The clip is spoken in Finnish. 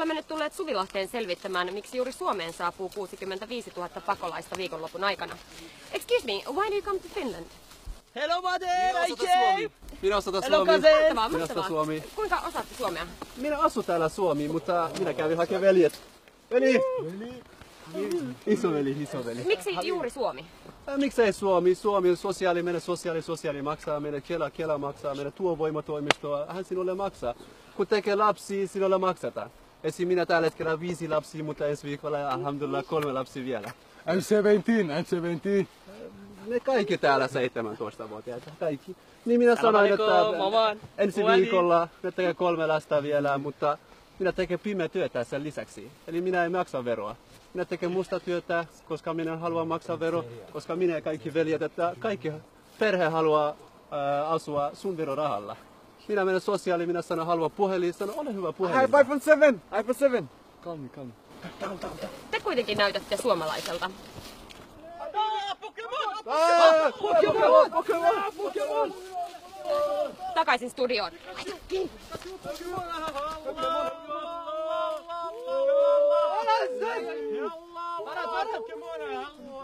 olemme nyt tulleet Suvilahteen selvittämään, miksi juuri Suomeen saapuu 65 000 pakolaista viikonlopun aikana. Excuse me, why do you come to Finland? Hello mother, I came! Minä osatan Hello Suomi. cousin! Minä osatan Suomi. Kuinka osaatte suomea? Minä asun täällä Suomi, mutta minä kävin hakemaan veljet. Veli! Isoveli. Miksi juuri Suomi? Miksei Suomi? Suomi on sosiaali, meidän sosiaali maksaa, meidän Kela maksaa, meidän tuovoimatoimisto, hän sinulle maksaa. Kun tekee lapsia, sinulle maksetaan. Esim. Minä tällä hetkellä 5 lapsia, mutta ensi viikolla alhamdulillah 3 lapsia vielä. I'm 17. Ne kaikki täällä 17-vuotiaita, kaikki. Niin minä sanoin, että ensi viikolla ne tekee 3 lasta vielä, mutta minä teen pimeä työtä sen lisäksi. Eli minä en maksa veroa. Minä teen musta työtä, koska minä haluan maksaa vero, koska minä ja kaikki veljet, että kaikki perhe haluaa asua sun verorahalla. Minä menen sosiaali, minä sanon haluan puhelin, sanon ole hyvä puhelin. iPhone 7. Calm. Te kuitenkin näytätte suomalaiselta. Pokemon! Takaisin studioon. Pokemon!